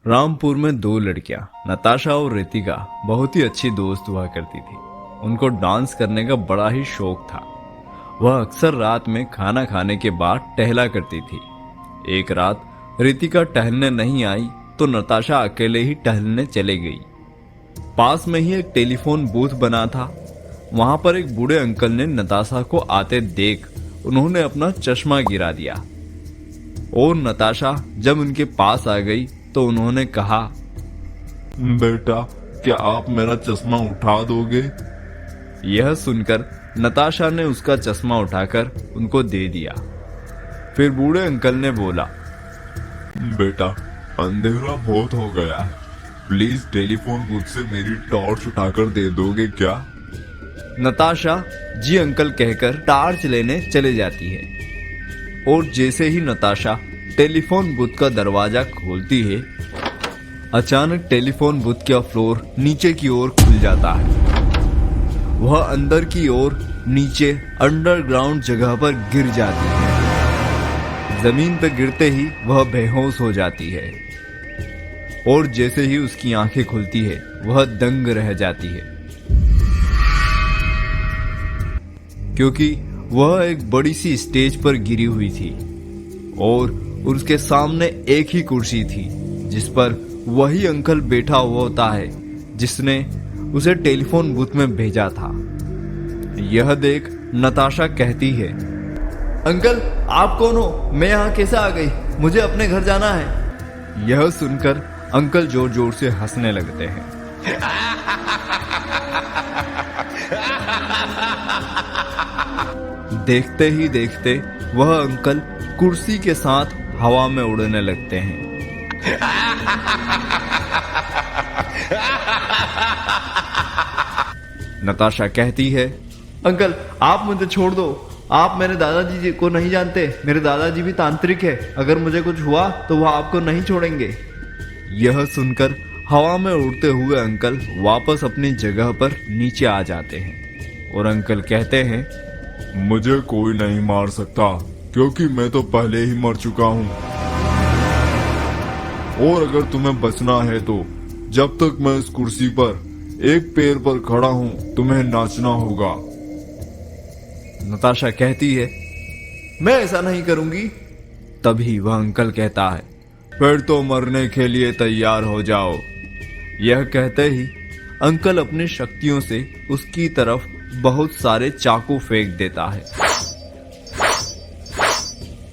रामपुर में दो लड़कियां नताशा और रितिका बहुत ही अच्छी दोस्त हुआ करती थी। उनको डांस करने का बड़ा ही शौक था। वह अक्सर रात में खाना खाने के बाद टहला करती थी। एक रात रितिका टहलने नहीं आई तो नताशा अकेले ही टहलने चले गई। पास में ही एक टेलीफोन बूथ बना था। वहां पर एक बूढ़े अंकल ने नताशा को आते देख उन्होंने अपना चश्मा गिरा दिया और नताशा जब उनके पास आ गई तो उन्होंने कहा, बेटा, क्या आप मेरा चश्मा उठा दोगे? यह सुनकर नताशा ने उसका चश्मा उठाकर उनको दे दिया। फिर बूढ़े अंकल ने बोला, बेटा, अंधेरा बहुत हो गया है, प्लीज टेलीफोन बूथ से मेरी टॉर्च उठाकर दे दोगे क्या? नताशा जी अंकल कहकर टार्च लेने चले जाती है और जैसे ही नताशा टेलीफोन बूथ का दरवाजा खोलती है, अचानक टेलीफोन बूथ का फ्लोर नीचे की ओर खुल जाता है। वह अंदर की ओर नीचे अंडरग्राउंड जगह पर गिर जाती है। जमीन पर गिरते ही वह बेहोश हो जाती है और जैसे ही उसकी आंखें खुलती है वह दंग रह जाती है, क्योंकि वह एक बड़ी सी स्टेज पर गिरी हुई थी और उसके सामने एक ही कुर्सी थी जिस पर वही अंकल बैठा हुआ होता है जिसने उसे टेलीफोन बूथ में भेजा था। यह देख नताशा कहती है, अंकल आप कौन हो? मैं यहाँ कैसे आ गई? मुझे अपने घर जाना है। यह सुनकर अंकल जोर जोर से हंसने लगते हैं। देखते ही देखते वह अंकल कुर्सी के साथ हवा में उड़ने लगते हैं। नताशा कहती है, अंकल आप मुझे छोड़ दो, आप मेरे दादाजी को नहीं जानते, मेरे दादाजी भी तांत्रिक है, अगर मुझे कुछ हुआ तो वह आपको नहीं छोड़ेंगे। यह सुनकर हवा में उड़ते हुए अंकल वापस अपनी जगह पर नीचे आ जाते हैं और अंकल कहते हैं, मुझे कोई नहीं मार सकता क्योंकि मैं तो पहले ही मर चुका हूँ, और अगर तुम्हें बचना है तो जब तक मैं इस कुर्सी पर एक पैर पर खड़ा हूँ तुम्हें नाचना होगा। नताशा कहती है, मैं ऐसा नहीं करूंगी। तभी वह अंकल कहता है, फिर तो मरने के लिए तैयार हो जाओ। यह कहते ही अंकल अपनी शक्तियों से उसकी तरफ बहुत सारे चाकू फेंक देता है।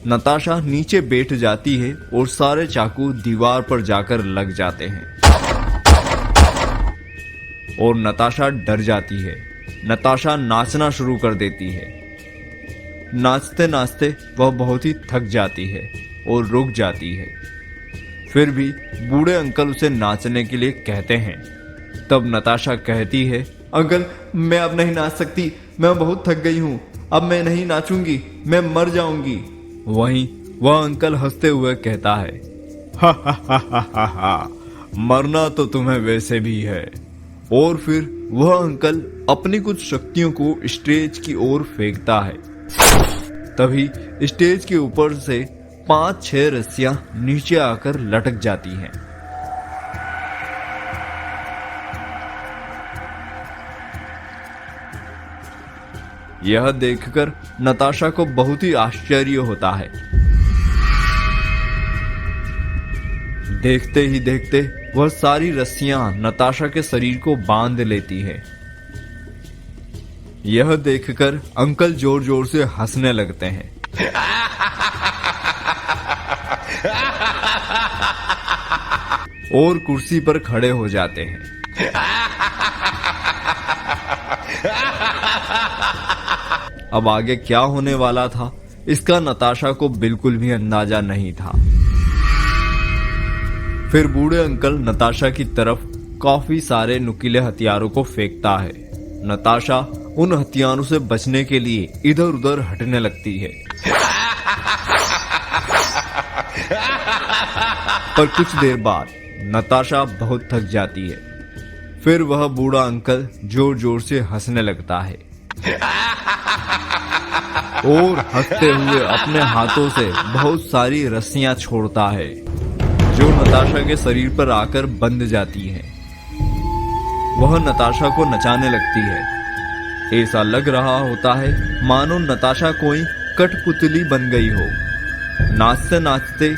नताशा नीचे बैठ जाती है और सारे चाकू दीवार पर जाकर लग जाते हैं और नताशा डर जाती है। नताशा नाचना शुरू कर देती है। नाचते नाचते वह बहुत ही थक जाती है और रुक जाती है। फिर भी बूढ़े अंकल उसे नाचने के लिए कहते हैं। तब नताशा कहती है, अंकल मैं अब नहीं नाच सकती, मैं बहुत थक गई हूँ, अब मैं नहीं नाचूंगी, मैं मर जाऊंगी। वहीं वह अंकल हंसते हुए कहता है, हा हा हा हा हा हा, मरना तो तुम्हें वैसे भी है। और फिर वह अंकल अपनी कुछ शक्तियों को स्टेज की ओर फेंकता है। तभी स्टेज के ऊपर से 5-6 रस्सियां नीचे आकर लटक जाती हैं। यह देखकर नताशा को बहुत ही आश्चर्य होता है। देखते ही देखते वह सारी रस्सियां नताशा के शरीर को बांध लेती है। यह देखकर अंकल जोर जोर से हंसने लगते हैं। और कुर्सी पर खड़े हो जाते हैं। अब आगे क्या होने वाला था इसका नताशा को बिल्कुल भी अंदाजा नहीं था। फिर बूढ़े अंकल नताशा की तरफ काफी सारे नुकीले हथियारों को फेंकता है। नताशा उन हथियारों से बचने के लिए इधर उधर हटने लगती है, पर कुछ देर बाद नताशा बहुत थक जाती है। फिर वह बूढ़ा अंकल जोर जोर से हंसने लगता है और हंसते हुए अपने हाथों से बहुत सारी रस्सियां छोड़ता है जो नताशा के शरीर पर आकर बंध जाती है। वह नताशा को नचाने लगती है। ऐसा लग रहा होता है मानो नताशा कोई कठपुतली बन गई हो। नाचते नाचते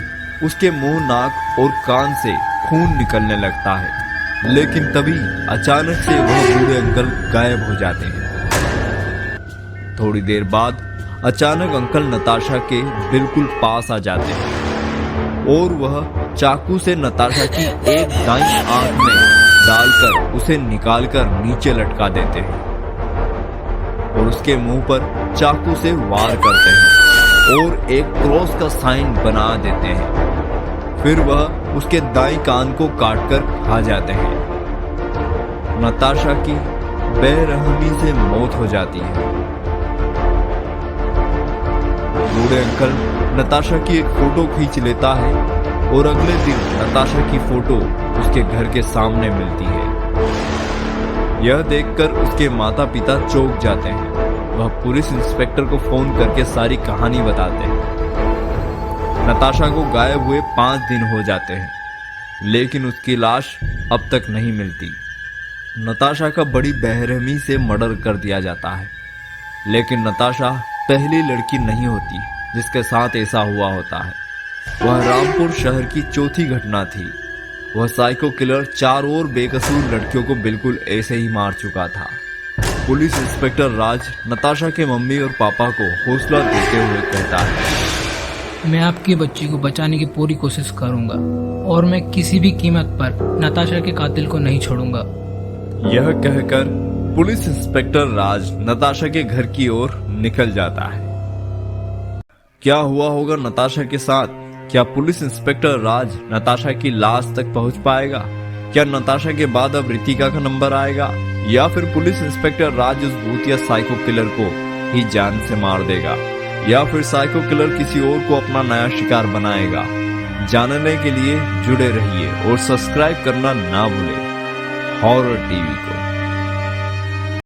उसके मुंह, नाक और कान से खून निकलने लगता है। लेकिन तभी अचानक से वह बूढ़े अंकल गायब हो जाते हैं। थोड़ी देर बाद अचानक अंकल नताशा के बिल्कुल पास आ जाते हैं और वह चाकू से नताशा की एक दाईं आंख में डालकर उसे निकालकर नीचे लटका देते हैं और उसके मुंह पर चाकू से वार करते हैं और एक क्रॉस का साइन बना देते हैं। फिर वह उसके दाईं कान को काटकर खा जाते हैं। नताशा की बेरहमी से मौत हो जाती है। बूढ़े अंकल नताशा की एक फोटो खींच लेता है और अगले दिन नताशा की फोटो उसके घर के सामने मिलती है। यह देखकर उसके माता पिता चौंक जाते हैं। वह पुलिस इंस्पेक्टर को फोन करके सारी कहानी बताते हैं। नताशा को गायब हुए 5 दिन हो जाते हैं, लेकिन उसकी लाश अब तक नहीं मिलती। नताशा का बड़ी बेरहमी से मर्डर कर दिया जाता है, लेकिन नताशा पहली लड़की नहीं होती जिसके साथ ऐसा हुआ होता है। वह रामपुर शहर की चौथी घटना थी। वह साइको किलर 4 और बेकसूर लड़कियों को बिल्कुल ऐसे ही मार चुका था। पुलिस इंस्पेक्टर राज नताशा के मम्मी और पापा को हौसला देते हुए कहता है, मैं आपकी बच्ची को बचाने की पूरी कोशिश करूंगा और मैं किसी भी कीमत पर नताशा के कातिल को नहीं छोड़ूंगा। यह कहकर पुलिस इंस्पेक्टर राज नताशा के घर की ओर निकल जाता है। क्या हुआ होगा नताशा के साथ? क्या पुलिस इंस्पेक्टर राज नताशा की लाश तक पहुंच पाएगा? क्या नताशा के बाद अब रितिका का नंबर आएगा, या फिर पुलिस इंस्पेक्टर राज उस भूतिया साइको किलर को ही जान से मार देगा, या फिर साइको किलर किसी और को अपना नया शिकार बनाएगा? जानने के लिए जुड़े रहिए और सब्सक्राइब करना ना भूलें हॉरर टीवी को।